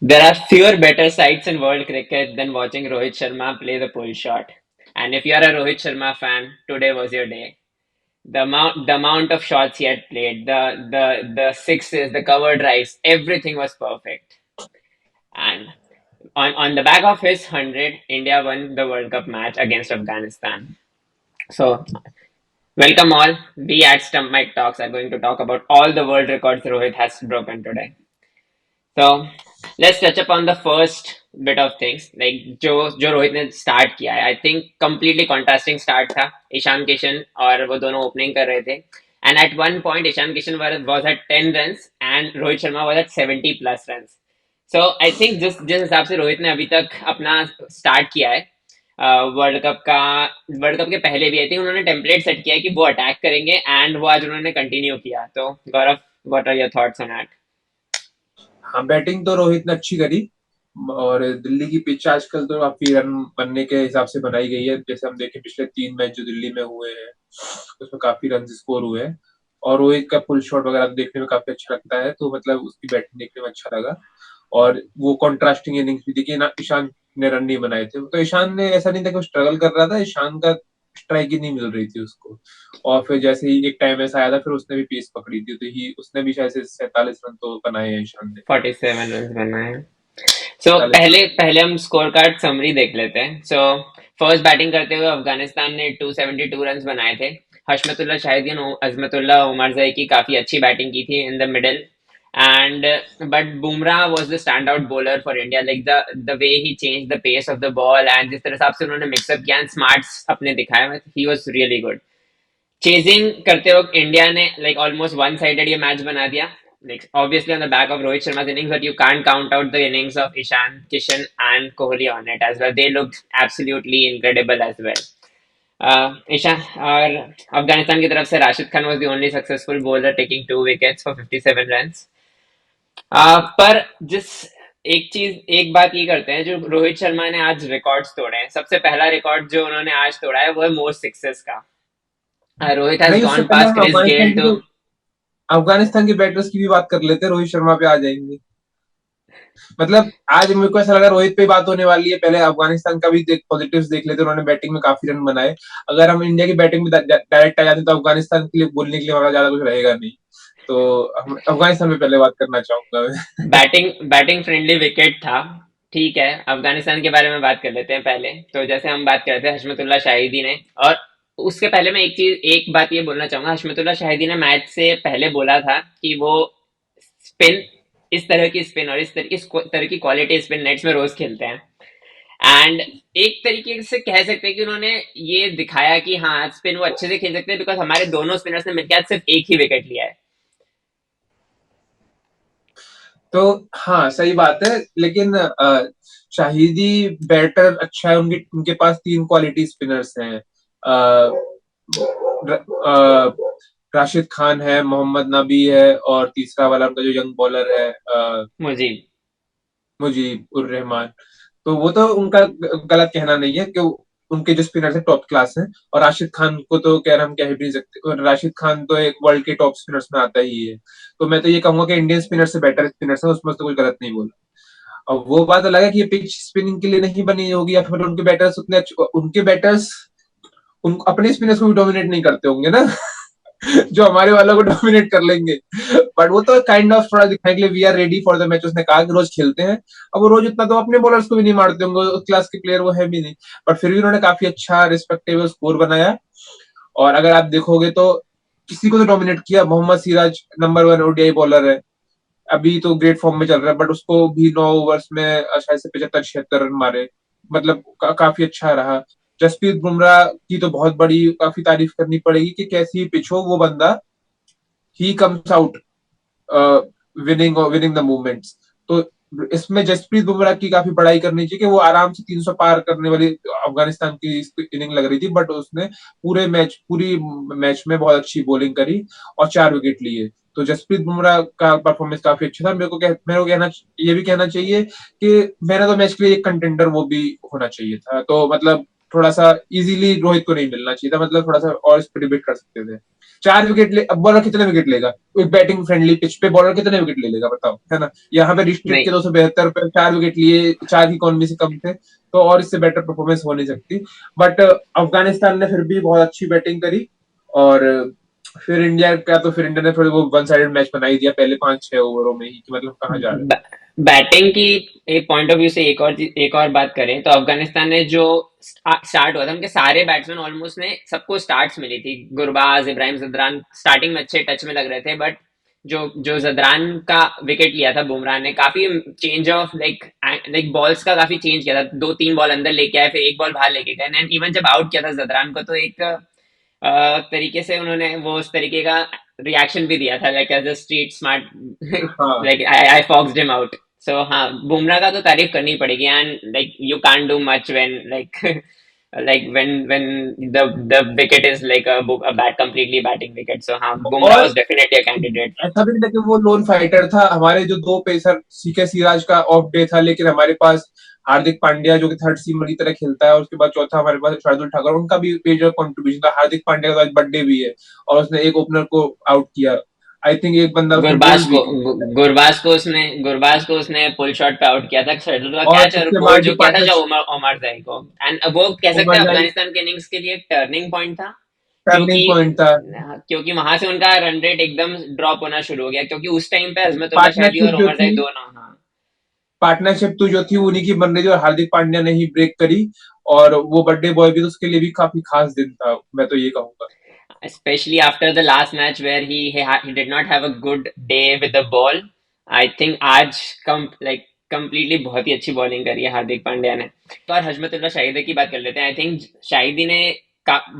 There are fewer better sights in world cricket than watching Rohit Sharma play the pull shot. And if you are a Rohit Sharma fan, today was your day. The amount of shots he had played, the sixes, the cover drives, everything was perfect. And on the back of his 100, India won the World Cup match against Afghanistan. So welcome all. We at Stump Mike Talks are going to talk about all the world records Rohit has broken today. So let's touch upon the first bit of things like जो रोहित ने start किया है. I think completely contrasting start था. ईशान किशन और वो दोनों opening कर रहे थे and at one point Ishan Kishan was at 10 runs and Rohit Sharma was at 70 plus runs. So I think जिस जिस हिसाब से रोहित ने अभी तक अपना स्टार्ट किया है वर्ल्ड कप का, वर्ल्ड कप के पहले भी आई थिंक उन्होंने टेम्पलेट सेट किया है कि वो अटैक करेंगे एंड वो आज उन्होंने कंटिन्यू किया. तो Gaurav, what are your thoughts on that? हाँ, बैटिंग तो रोहित ने अच्छी करी और दिल्ली की पिच आजकल तो काफी रन बनने के हिसाब से बनाई गई है. जैसे हम देखें पिछले 3 मैच जो दिल्ली में हुए हैं उसमें काफी रन स्कोर हुए हैं और रोहित का पुल शॉट वगैरह देखने में काफी अच्छा लगता है. तो मतलब उसकी बैटिंग देखने में अच्छा लगा और वो कॉन्ट्रास्टिंग इनिंग्स भी देखिए ना. ईशान ने रन नहीं बनाए थे तो ईशान ने ऐसा नहीं था कि वो स्ट्रगल कर रहा था. ईशान का स्ट्राइक ही नहीं मिल रही थी उसको और फिर जैसे ही एक टाइम ऐसा आया था फिर उसने भी पेस पकड़ी थी तो ही उसने भी शायद से 47 रन तो बनाए हैं ईशान ने. 47 रन बनाए. सो 47 रन. पहले पहले हम स्कोर कार्ड समरी देख लेते हैं. सो फर्स्ट बैटिंग करते हुए अफगानिस्तान ने 272 रन्स बनाए थे. हशमतुल्लाह शाहिदीन अजमतुल्लाह उमरजई की काफी अच्छी बैटिंग की थी in the middle and but Bumrah was the stand out bowler for India. Like the way he change the pace of the ball and जिस तरह से उन्होंने मिक्सअप किया एंड स्मार्ट्स अपने दिखाए, he was really good. Chasing करते वक्त India ने लाइक ऑलमोस्ट वन साइडेड ये मैच बना दिया. Like obviously on the back of Rohit Sharma's innings, but you can't count out the innings of Ishan Kishan and Kohli on it as well. They looked absolutely incredible as well. Ishan और अफगानिस्तान की तरफ से Rashid Khan was the only successful bowler taking 2 wickets for 57 runs. पर जिस एक बात ये करते हैं, जो रोहित शर्मा ने आज रिकॉर्ड्स तोड़े हैं, सबसे पहला रिकॉर्ड जो उन्होंने आज तोड़ा है वो है मोस्ट सिक्सेस का. Rohit has नहीं, उससे gone पहले past हम Chris Gayle to. अफगानिस्तान के बैटर्स की भी बात कर लेते हैं. रोहित शर्मा पे आ जाएंगे. मतलब आज मेरे को ऐसा लगा रोहित पे बात होने वाली है. पहले अफगानिस्तान का भी पॉजिटिव्स देख लेते. उन्होंने बैटिंग में काफी रन बनाए. अगर हम इंडिया की बैटिंग में डायरेक्ट आ जाते तो अफगानिस्तान के लिए बोलने के लिए हमारा ज्यादा कुछ रहेगा नहीं. तो हम अफगानिस्तान में पहले बात करना चाहूंगा मैं. बैटिंग फ्रेंडली विकेट था. ठीक है, अफगानिस्तान के बारे में बात कर लेते हैं पहले. तो जैसे हम बात करते हैं हशमतुल्लाह शाहिदी ने, और उसके पहले मैं एक बात ये बोलना चाहूंगा. हशमतुल्लाह शाहिदी ने मैच से पहले बोला था कि वो स्पिन, इस तरह की स्पिन और इस तरह की क्वालिटी स्पिन नेट्स में रोज खेलते हैं. एंड एक तरीके से कह सकते हैं कि उन्होंने ये दिखाया कि हाँ, स्पिन वो अच्छे से खेल सकते हैं बिकॉज हमारे दोनों स्पिनर्स ने मिलकर आज सिर्फ एक ही विकेट लिया है. तो हाँ, सही बात है. लेकिन शाहिदी बैटर अच्छा है. उनके पास 3 क्वालिटी स्पिनर्स हैं. राशिद खान है, मोहम्मद नबी है और तीसरा वाला उनका जो यंग बॉलर है मुजीब. मुजीब उर रहमान. तो वो तो उनका गलत कहना नहीं है कि उनके जो स्पिनर्स है टॉप क्लास हैं. और राशिद खान को तो कह हम कह भी नहीं सकते. और राशिद खान तो एक वर्ल्ड के टॉप स्पिनर्स में आता ही है. तो मैं तो ये कहूंगा कि इंडियन स्पिनर से बेटर स्पिनर्स है. उसमें तो कुछ गलत नहीं बोला. और वो बात अलग है कि ये पिच स्पिनिंग के लिए नहीं बनी होगी या फिर उनके बैटर्स उतने उनके बैटर्स अपने स्पिनर्स को भी डोमिनेट नहीं करते होंगे ना. जो हमारे वालों को डोमिनेट कर लेंगे. बट वो तो काइंड ऑफ थोड़ा दिखाने के लिए we are ready for the match. उसने कहा कि रोज खेलते हैं. अब वो रोज उतना तो अपने बॉलर्स को भी नहीं मारते होंगे. उस क्लास के प्लेयर वो है भी नहीं. बट फिर भी उन्होंने काफी अच्छा रिस्पेक्टेबल स्कोर बनाया. और अगर आप देखोगे तो किसी को तो डोमिनेट किया. Mohammed Siraj number 1 ODI bowler है. अभी तो ग्रेट फॉर्म में चल रहा है. बट उसको भी 9 ओवर्स में शायद से 75-76 रन मारे. मतलब काफी अच्छा रहा. जसप्रीत बुमराह की तो बहुत बड़ी काफी तारीफ करनी पड़ेगी कि कैसी पिच हो वो बंदा he comes out winning the movements. तो इसमें जसप्रीत बुमराह की काफी बड़ाई करनी चाहिए कि वो आराम से 300 पार करने वाली अफगानिस्तान की इनिंग लग रही थी. बट उसने पूरी मैच में बहुत अच्छी बॉलिंग करी और 4 विकेट लिए. तो जसप्रीत बुमराह का परफॉर्मेंस काफी अच्छा था. ये भी कहना चाहिए कि मैन ऑफ द मैच के लिए एक कंटेंडर वो भी होना चाहिए था. तो मतलब थोड़ा सा इजीली रोहित को नहीं मिलना चाहिए था, मतलब थोड़ा सा और इस पर डिबेट कर सकते थे। 4 विकेट ले, अब बॉलर कितने विकेट लेगा? एक बैटिंग फ्रेंडली पिच पे बॉलर कितने विकेट ले लेगा बताओ, है ना? यहाँ पे रिस्ट्रिक्ट नहीं, के 272 पे 4 विकेट लिए, 4 की इकॉनमी से कम थे, तो और इससे बेटर परफॉर्मेंस हो नहीं सकती। बट अफगानिस्तान ने फिर भी बहुत अच्छी बैटिंग करी, और फिर इंडिया का तो फिर इंडिया ने थोड़ी वो वन साइडेड मैच बना ही दिया पहले 5-6 ओवरों में ही, कि मतलब कहाँ जा रहे हैं। बैटिंग की एक पॉइंट ऑफ व्यू से एक और बात करें तो अफगानिस्तान ने जो स्टार्ट हुआ था, उनके सारे बैट्समैन ऑलमोस्ट ने सबको स्टार्ट्स मिली थी। गुरबाज, इब्राहिम जदरान स्टार्टिंग में अच्छे टच में लग रहे थे, बट जो जो जदरान का विकेट लिया था बुमराह ने, काफी चेंज ऑफ लाइक बॉल्स का काफी चेंज किया था। 2-3 बॉल अंदर लेके आए, फिर एक बॉल बाहर लेके गए, एंड इवन जब आउट किया था जदरान को तो एक तरीके से उन्होंने वो उस तरीके का रिएक्शन भी दिया था, like as a street smart, हाँ, like I foxed him out. So हाँ, बुमराह का तो तारीफ करनी पड़ेगी, and like you can't do much when like when the wicket is like a bat completely batting wicket. So हाँ, Bumrah और was definitely a candidate. ऐसा भी नहीं था कि वो लोन फाइटर था। हमारे जो दो पेसर, सीके सिराज का ऑफ डे था, लेकिन हमारे पास हार्दिक पांड्या जो कि थर्ड सीमर की तरह खेलता है, और उसके बाद चौथा हमारे पास शार्दुल ठाकुर, उनका भी मेजर कंट्रीब्यूशन था। हार्दिक पांड्या का आज बर्थडे भी है, और उसने एक ओपनर को आउट किया। आई थिंक एक बंदा उसने गुरबाज बोल्ड भी को किया। गुरबाज को उसने पुल शॉट पे आउट किया था, शर्दुल का और कैच, और उसके बोल्ड बाद जो जो किया था जो पार्टनर उमर जाई को। एंड वो कह सकते उमर हैं जाए, अफगानिस्तान के इनिंग्स के लिए एक टर्निंग पॉइंट था, क्योंकि टर्निंग पॉइंट था। क्योंकि वहां से उनका रन रेट एकदम ड्रॉप होना शुरू हो गया, क्योंकि उस टाइम पे अजमतुल्ला शहली पार्टनरशिप और जो उमर जाई थी दोनों, हाँ। पार्टनरशिप तो जो थी उन्हीं की बन रही थी, और हार्दिक पांड्या ने ही ब्रेक करी। और वो बर्थडे बॉय भी तो उसके लिए भी काफी खास दिन था, मैं तो ये कहूंगा। Especially after the last match where he did not have a good day with the ball. I think आज completely बहुत ही अच्छी बॉलिंग करी है हार्दिक पांड्या ने। तो और हजमतुल्ला शाहिदी की बात कर लेते हैं। आई थिंक शाहिदी ने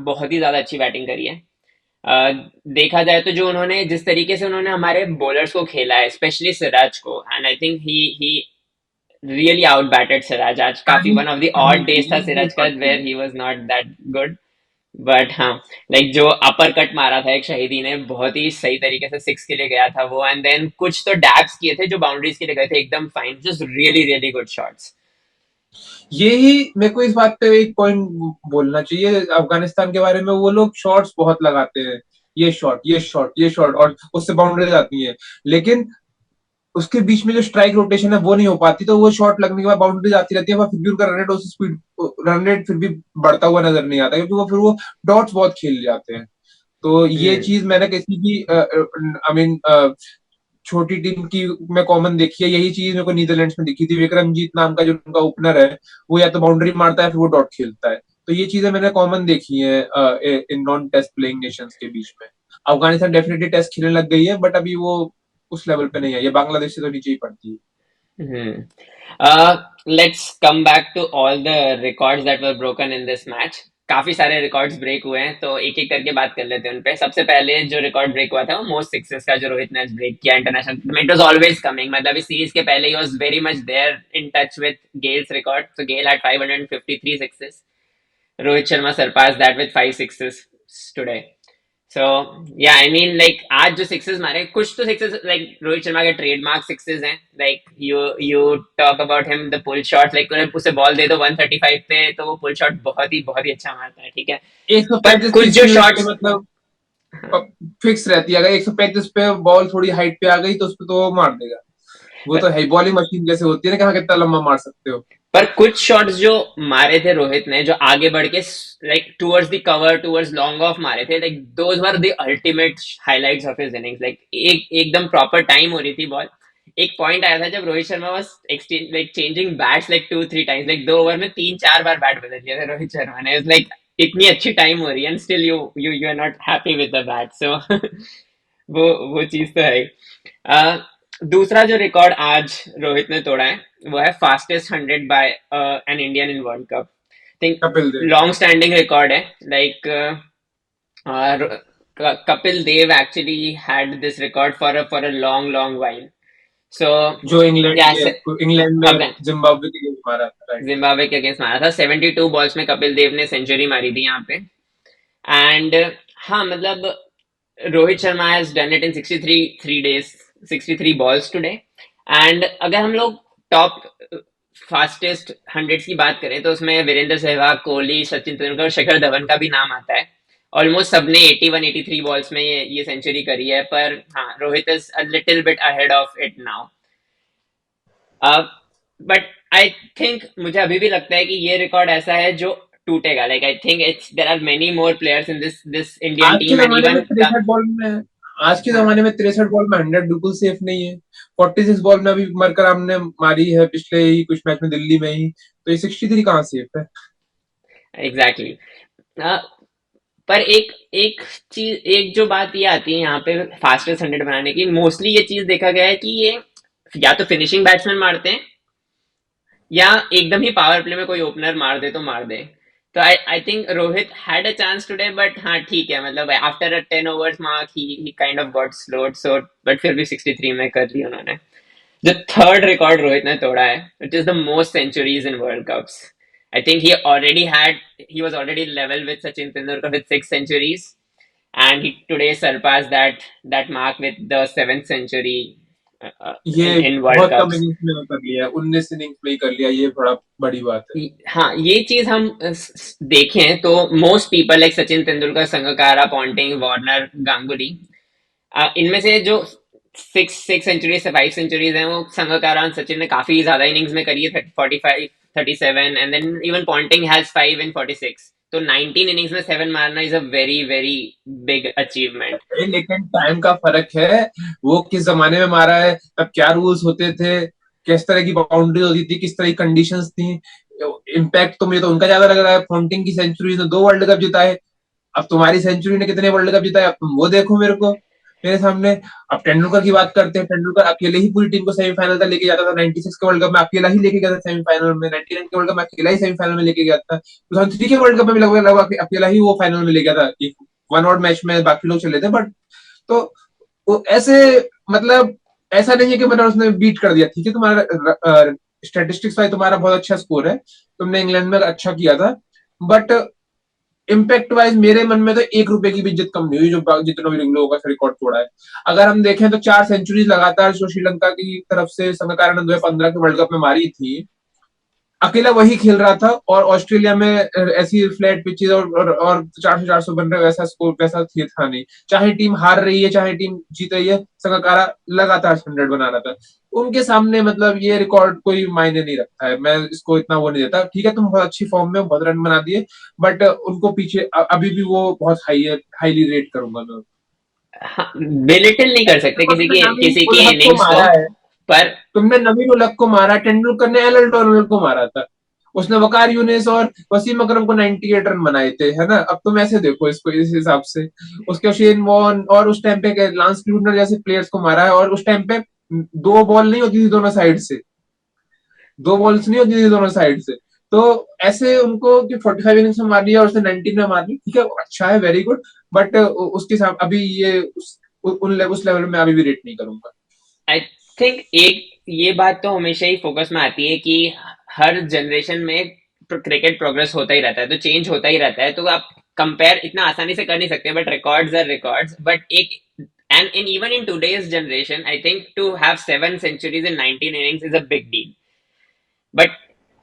बहुत ही ज्यादा अच्छी बैटिंग करी है। अ, देखा जाए तो जो उन्होंने जिस तरीके से उन्होंने हमारे बॉलर्स को खेला है, स्पेशली सिराज को, and I think he really out batted Siraj. आज काफी one of the odd days था ये सिराज का बात वेयर सही he was not that good. But हाँ, लाइक जो अपर कट मारा था एक शहीदी ने, बहुत ही सही तरीके से सिक्स के लिए गया था वो, एंड देन कुछ तो डैब्स किए थे जो बाउंड्रीज के लिए गए थे, एकदम fine, just really really good shots. यही मेरे को इस बात पे एक पॉइंट बोलना चाहिए अफगानिस्तान के बारे में। वो लोग शॉट्स बहुत लगाते हैं, ये शॉट, ये शॉट, ये शॉट, और उससे बाउंड्री जाती है, लेकिन उसके बीच में जो स्ट्राइक रोटेशन है वो नहीं हो पाती, तो वो शॉट लगने के बाद बाउंड्री आती रहती है, पर फिर भी उनका रन रेट, उस स्पीड रन रेट फिर भी बढ़ता हुआ नजर नहीं आता, क्योंकि वो फिर वो डॉट्स बहुत खेल जाते हैं। तो ये हम्म। चीज मैंने किसी भी आई मीन छोटी टीम की में कॉमन देखी है। यही चीज मेरे को नीदरलैंड्स में दिखी थी। विक्रमजीत नाम का जो उनका ओपनर है, वो या तो बाउंड्री मारता है, फिर वो डॉट खेलता है। तो ये चीजें मैंने कॉमन देखी है इन नॉन टेस्ट प्लेइंग नेशंस के बीच में। अफगानिस्तान डेफिनेटली टेस्ट खेलने लग गई है, बट अभी वो उस लेवल पे नहीं है, ये बांग्लादेश से तो नीचे ही पड़ती है। Hmm. Let's come back to all the records that were broken in this match. काफी सारे रिकॉर्ड्स ब्रेक हुए हैं, तो एक एक करके बात कर लेते हैं उनपे। सबसे पहले जो रिकॉर्ड ब्रेक हुआ था वो मोस्ट सिक्सेस का, जो रोहित ने ब्रेक किया international. It was always coming, मतलब इस सीरीज के पहले ही was very much there in touch with Gayle's record. So Gayle had 553 sixes, Rohit Sharma surpassed that with 5 sixes today. So yeah, I mean like आज जो सिक्सेस मारे, कुछ तो सिक्सेस लाइक रोहित शर्मा के ट्रेडमार्क सिक्सेस हैं। Like you talk about him, the pull shot, like उसे ball दे दो 135 पे तो वो पुल शॉट बहुत ही अच्छा मारता है, ठीक है। एक सौ बट पैंतीस की कुछ जो स्पिन रेट पे शॉट्स, मतलब फिक्स रहती है। अगर 135 पे बॉल थोड़ी हाइट पे आ गई तो उसको तो वो मार देगा। वो तो है, बॉलिंग मशीन जैसे होती है ना, कहाँ कितना लंबा मार सकते हो। पर कुछ शॉट्स जो मारे थे रोहित ने, जो आगे बढ़ के like towards the cover, towards long off मारे थे, like those were the ultimate highlights of his innings. Like एकदम प्रॉपर टाइम हो रही थी बॉल। एक पॉइंट आया था जब Rohit Sharma was like changing bats like 2-3 times, like 2 over में 3-4 बार बैट बदल दिया था रोहित शर्मा ने। लाइक इतनी अच्छी टाइम हो रही है and still you are not happy with the bat. So वो वो चीज तो है। दूसरा जो रिकॉर्ड आज रोहित ने तोड़ा है वो है fastest 100 by an Indian in world cup. Think Kapil Dev. Long standing record है। Like Kapil Dev actually had this record for a long long while. So जो इंग्लैंड या के इंग्लैंड में अफगान जिम्बाब्वे के अगेंस्ट मारा था, राइट। जिम्बाब्वे के अगेंस्ट मारा था। 72 बॉल्स में कपिल देव ने सेंचुरी मारी थी यहाँ पे। एंड हाँ, मतलब Rohit Sharma has done it in 63 3 days, 63 balls today. And अगर हम लोग टॉप फास्टेस्ट 100 की बात करें तो उसमें वीरेंद्र सहवाग, कोहली, सचिन तेंदुलकर और शिखर धवन का भी नाम आता है। ऑलमोस्ट सबने 81 83 बॉल्स में ये सेंचुरी करी है, पर हाँ, Rohit is a little bit ahead of it now. But I think, मुझे अभी भी लगता है कि ये रिकॉर्ड ऐसा है जो टूटेगा। Like I think it's there are many more players in this Indian आज के टीम एंड जमाने में इवन द 63 बॉल में 100 बिल्कुल सेफ नहीं है। 46 बॉल में अभी मरकर हमने मारी है पिछले ही कुछ मैच में दिल्ली में ही, तो ये 63 कहाँ सेफ है। Exactly exactly. पर एक एक चीज, एक जो बात ये आती है यहाँ पे फास्टेस्ट 100 बनाने की, मोस्टली ये चीज देखा गया है कि ये या तो फिनिशिंग बैट्समैन मारते हैं या एकदम ही पावर प्ले में कोई ओपनर मार दे तो मार दे। तो I think Rohit had a chance today, but हाँ ठीक है, मतलब after a 10 overs mark he kind of got slowed, so but फिर भी 63 में कर ली उन्होंने। जो थर्ड रिकॉर्ड रोहित ने तोड़ा है, it is the most centuries in world cups. I think he was already level with Sachin Tendulkar with 6 centuries, and he today surpassed that mark with the seventh century ये in World बहुत कम Cups. Innings में कर लिया है, 19 innings में ही कर लिया, ये बड़ा बड़ी बात है। हाँ, ये चीज हम देखें तो most people like Sachin Tendulkar, Sangakkara, Ponting, Warner, Ganguly, इनमें से जो सिक्स सिक्स सेंचुरीज से 5 सेंचुरीज हैं वो संगकारा और सचिन ने काफी ज्यादा इनिंग्स में करी है, 45, 37, and then even Ponting has 5 in 46। तो 19 इनिंग्स में 7 मारना is a very very big achievement. लेकिन टाइम का फर्क है, वो किस जमाने में मारा है, तब क्या रूल्स होते थे, किस तरह की बाउंड्री होती थी, किस तरह की कंडीशंस थी। इम्पैक्ट तो मुझे तो उनका ज्यादा लग रहा है। पॉन्टिंग की सेंचुरी ने 2 वर्ल्ड कप जिताए, अब तुम्हारी सेंचुरी ने कितने वर्ल्ड कप जिताए, अब तुम वो देखो मेरे को, मेरे सामने। अब टेंडुलकर की बात करते हैं, टेंडुलकर अकेले ही पूरी टीम को सेमीफाइनल तक लेके जाता था। 96 के वर्ल्ड कप में अकेला ही लेके गया था सेमीफाइनल में, 99 के वर्ल्ड कप में अकेला ही सेमीफाइनल में लेके गया था, 2003 के वर्ल्ड कप में भी लगभग लगभग अकेला ही वो फाइनल में ले गया था। वन आउट मैच में बाकी लोग चले थे, बट तो वो ऐसे, मतलब ऐसा नहीं है कि मतलब उसने बीट कर दिया। ठीक है, तुम्हारा स्टेटिस्टिक्स वाइज तुम्हारा बहुत अच्छा स्कोर है, तुमने इंग्लैंड में अच्छा किया था, बट इम्पैक्ट वाइज मेरे मन में तो 1 रुपए की भी इज्जत कम नहीं हुई जो जितना भी लोगों का रिकॉर्ड तोड़ा है। अगर हम देखें तो 4 सेंचुरीज लगातार जो श्रीलंका की तरफ से संगकारा ने 2015 के वर्ल्ड कप में मारी थी, अकेला वही खेल रहा था। और ऑस्ट्रेलिया में ऐसी फ्लैट पिचेस और 400 बन रहे, वैसा स्कोर वैसा था नहीं। चाहे टीम हार रही है चाहे टीम जीत रही है, संगकारा लगातार 100 बना रहा था। उनके सामने मतलब ये रिकॉर्ड कोई मायने नहीं रखता है, मैं इसको इतना वो नहीं देता। ठीक है, तुम बहुत अच्छी फॉर्म में बहुत रन बना दिए, बट उनको पीछे अभी भी वो बहुत हाईली रेट करूंगा मैं। हाँ, बिलिटल नहीं कर सकते तुमने नवीन किसी की उल हक को इनिंग्स को, मारा है, पर तुमने नवीन उल हक को मारा, टेंडुलकर ने एल टर्नर को मारा था, उसने वकार यूनिस और वसीम अकरम को 98 रन बनाए थे, है ना। अब तुम ऐसे देखो इसको इस हिसाब से। उसके शेन वॉन और उस टाइम पे लांस क्लूजनर जैसे प्लेयर्स को मारा है, और उस टाइम पे 2 बॉल नहीं होती थी दोनों साइड से, 2 बॉल्स नहीं होती थी दोनों साइड से। तो ऐसे उनको कि 45 इनिंग्स में मार लिया और उसने 19 में मार ली, ठीक है, अच्छा है, वेरी गुड, बट उसके साथ अभी ये उस लेवल में अभी भी रेट नहीं करूंगा। आई थिंक एक ये बात तो हमेशा ही फोकस में आती है कि हर जनरेशन में क्रिकेट प्रोग्रेस होता ही रहता है, तो चेंज होता ही रहता है, तो आप कंपेयर इतना आसानी से कर नहीं सकते, but records are records. But एक and in even in today's generation I think to have 7 centuries in 19 innings is a big deal. But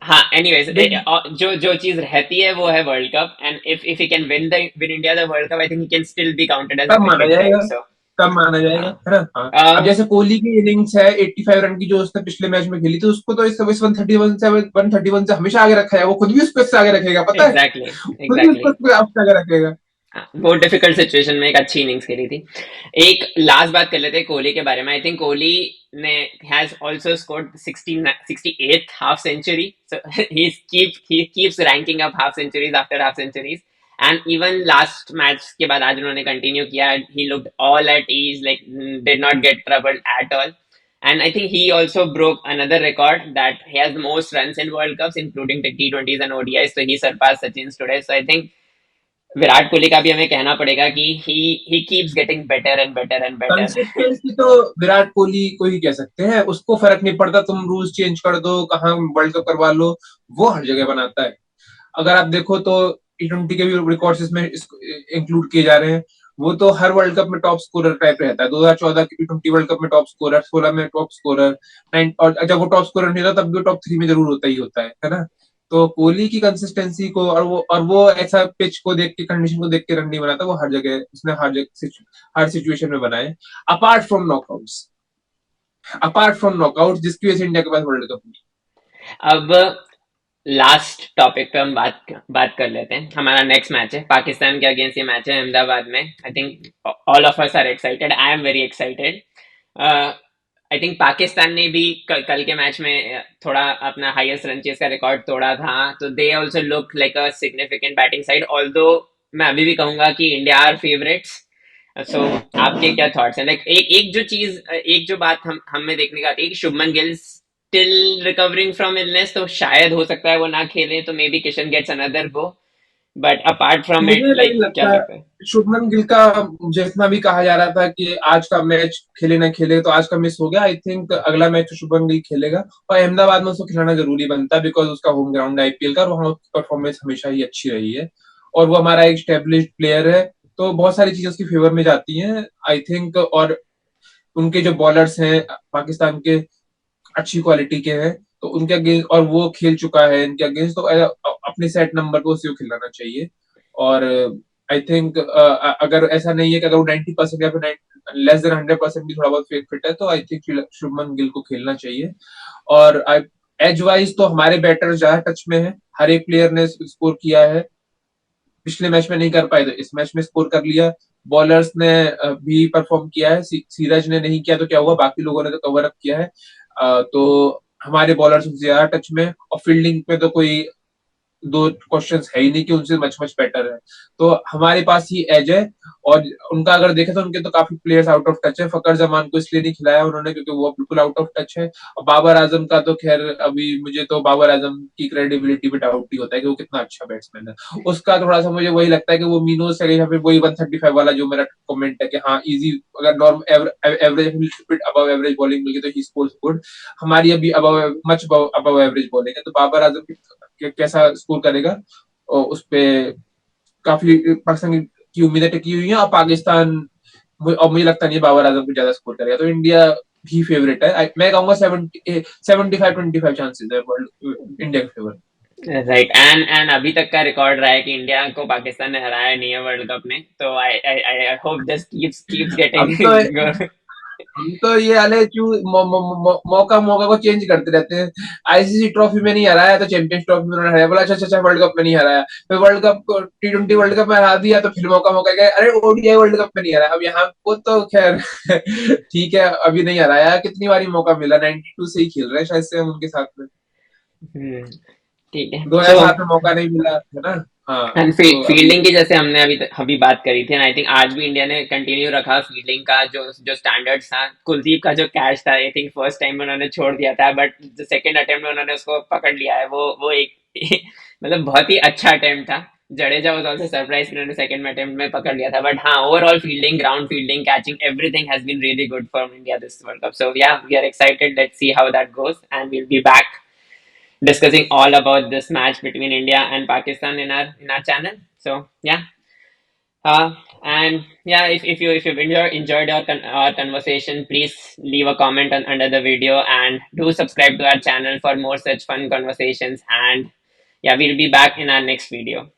हाँ, एनीवेज, बिग जो जो चीज रहती है वो है world cup, and if he can win India the world cup, I think he can still be counted as a कब माना क्रिकेट जाएगा, ग्रेट, सो कब माना जाएगा, हाँ। है ना। हाँ, अब अ, जैसे कोहली की इनिंग्स है 85 रन की जो उसने पिछले मैच में खेली थी, उसको तो इस 131 से हमेशा आगे रखा है, वो खुद भी उसको इससे आगे रखेगा, पता है, एग्जैक्टली खुद भी एग्जैक्टली। उसको आपसे आगे रखेगा। बहुत डिफिकल्ट सिचुएशन में एक अच्छी इनिंग्स खेली थी। एक लास्ट बात कर लेते हैं कोहली के बारे में। आई थिंक कोहली ने has also scored 68th half century, so he keeps ranking up half centuries after half centuries, and even last match के बाद आज उन्होंने कंटिन्यू किया, he looked all at ease, like did not get troubled at all, and I think he also broke another record that he has the most runs in World Cups, including the T20s and ODIs. So he surpassed Sachin's today. So I think Virat Kohli का भी हमें कहना पड़ेगा कि he keeps getting better and better and better. Consistency तो विराट कोहली को ही कह सकते हैं, उसको फर्क नहीं पड़ता, तुम रूल्स चेंज कर दो, कहाँ वर्ल्ड कप करवा लो, वो हर जगह बनाता है। अगर आप देखो तो T20 के भी रिकॉर्ड्स इसमें इंक्लूड किए जा रहे हैं। वो तो हर वर्ल्ड कप में टॉप स्कोरर टाइप रहता है। 2014 की T20 वर्ल्ड कप में टॉप स्कोरर, 16 में टॉप स्कोरर, और जब वो टॉप स्कोरर नहीं होता तब भी टॉप 3 में जरूर होता है ना। तो कोहली की कंसिस्टेंसी को, और वो ऐसा पिच को देख के, कंडीशन को देख के रन नहीं बनाता, वो हर जगह उसने हर सिचुएशन में बनाए। Apart from knockouts apart from knockout जिसकी वजह से इंडिया के पास वर्ल्ड कप नहीं। अब लास्ट टॉपिक पे हम बात कर लेते हैं। हमारा नेक्स्ट मैच है पाकिस्तान के अगेंस्ट, ये मैच है अहमदाबाद में। I think all of us are excited, I am very excited. I think Pakistan ने भी कल के मैच में थोड़ा अपना हाईएस्ट रन चेस का रिकॉर्ड तोड़ा था, तो they also look like a significant batting side, although मैं अभी भी कहूंगा कि इंडिया आर फेवरेट्स। सो आपके क्या थॉट्स हैं? लाइक एक जो बात हम हमें देखने का आती है कि Shubman Gill still recovering from illness, तो शायद हो सकता है वो ना खेले, तो maybe Kishan gets another go. But apart from it, मुझे नहीं लाइक क्या लगता लगता है? शुभमन गिल का, जितना भी कहा जा रहा था कि आज का मैच खेले ना खेले, तो आज का मिस हो गया। आई थिंक अगला मैच तो शुभमन गिल खेलेगा, और अहमदाबाद में उसको खिलाना जरूरी बनता है, बिकॉज उसका होम ग्राउंड है आईपीएल का, और वहाँ उसकी परफॉर्मेंस हमेशा ही अच्छी रही है, और वो हमारा एक स्टेब्लिश्ड प्लेयर है। तो बहुत सारी चीजें उसकी फेवर में जाती हैं आई थिंक। और उनके जो बॉलर्स हैं पाकिस्तान के, अच्छी क्वालिटी के हैं, तो उनके अगेंस्ट, और वो खेल चुका है इनके अगेंस्ट, तो अपने सेट नंबर को उसी को खिलाना चाहिए। और आई थिंक अगर ऐसा नहीं है कि अगर वो 90% या फिर लेस देन 100% भी थोड़ा बहुत फिट है, तो आई थिंक शुभमन गिल को खेलना चाहिए। और एज वाइज तो हमारे बैटर ज्यादा टच में है, हर एक प्लेयर ने स्कोर किया है। पिछले मैच में नहीं कर पाए तो इस मैच में स्कोर कर लिया। बॉलर्स ने भी परफॉर्म किया है, सीरज ने नहीं किया तो क्या हुआ, बाकी लोगों ने तो कवर अप किया है। तो हमारे बॉलर्स ज्यादा टच में, और फील्डिंग में तो कोई दो क्वेश्चंस है ही नहीं कि उनसे मच मच बेटर है। तो हमारे पास ही एज है। और उनका अगर देखें तो उनके तो काफी प्लेयर्स आउट ऑफ टच है। फकर जमान को इसलिए नहीं खिलाया उन्होंने क्योंकि वो बिल्कुल आउट ऑफ टच है। और बाबर आजम का तो खैर, अभी मुझे तो बाबर आजम की क्रेडिबिलिटी पे डाउट ही होता है कि वो कितना अच्छा बैट्समैन है। उसका थोड़ा सा मुझे वही लगता है कि वो मीनो से या फिर वही 135 वाला जो मेरा कमेंट है कि हाँ इजी, अगर normal average above average bowling मिल गई तो ही स्कोर्स गुड। हमारी अभी above much above average bowling है, तो बाबर आजम कैसा स्कोर करेगा, और उस पे काफी पाकिस्तान की उम्मीदें टिकी हुई हैं। और पाकिस्तान, और मुझे लगता नहीं है बाबर आजम को ज्यादा स्कोर करेगा, तो इंडिया भी फेवरेट है। मैं कहूंगा 75-25 चांसेस है वर्ल्ड इंडिया के फेवर। राइट। एंड अभी तक का रिकॉर्ड रहा है कि इंडिया को पाकिस्तान ने हराया नहीं है वर्ल्ड कप में, तो आई आई आई होप दिस कीप्स हम तो गेटिंग हम तो ये वाले क्यों मौका मौका को चेंज करते रहते हैं। आईसीसी ट्रॉफी में नहीं हराया तो चैंपियंस ट्रॉफी में उन्होंने हराया, बोला अच्छा अच्छा अच्छा वर्ल्ड कप में नहीं हराया, फिर वर्ल्ड कप को T20 वर्ल्ड कप में हरा दिया, तो फिर मौका मौका गए, अरे ओडीआई वर्ल्ड कप में नहीं हराया। अब यहाँ को तो खैर ठीक है, अभी नहीं हराया, कितनी बारी मौका मिला, 92 से ही खेल रहे हैं शायद से हम उनके साथ में। ठीक है। सो 2007 में मौका नहीं मिला है ना। हाँ। एंड तो अभी फील्डिंग की जैसे हमने अभी बात करी थी, आई थिंक आज भी इंडिया ने कंटिन्यू रखा फील्डिंग का जो जो स्टैंडर्ड्स था। कुलदीप का जो कैच था, आई थिंक फर्स्ट टाइम में उन्होंने छोड़ दिया था, बट जो सेकंड अटेम्प्ट में उन्होंने उसको पकड़ लिया है, वो एक मतलब बहुत ही अच्छा अटेम्प्ट था। जडेजा वाज आल्सो सरप्राइज कि उन्होंने सेकंड में अटेम्प्ट में पकड़ लिया था, बट हाँ, overall fielding, ground fielding, catching, everything has been really good for India this world cup. So yeah, we are excited, let's see how that goes, and we'll be back discussing all about this match between India and Pakistan in our channel. So yeah, and yeah, if you've enjoyed our conversation, please leave a comment under the video, and do subscribe to our channel for more such fun conversations. And yeah, we'll be back in our next video.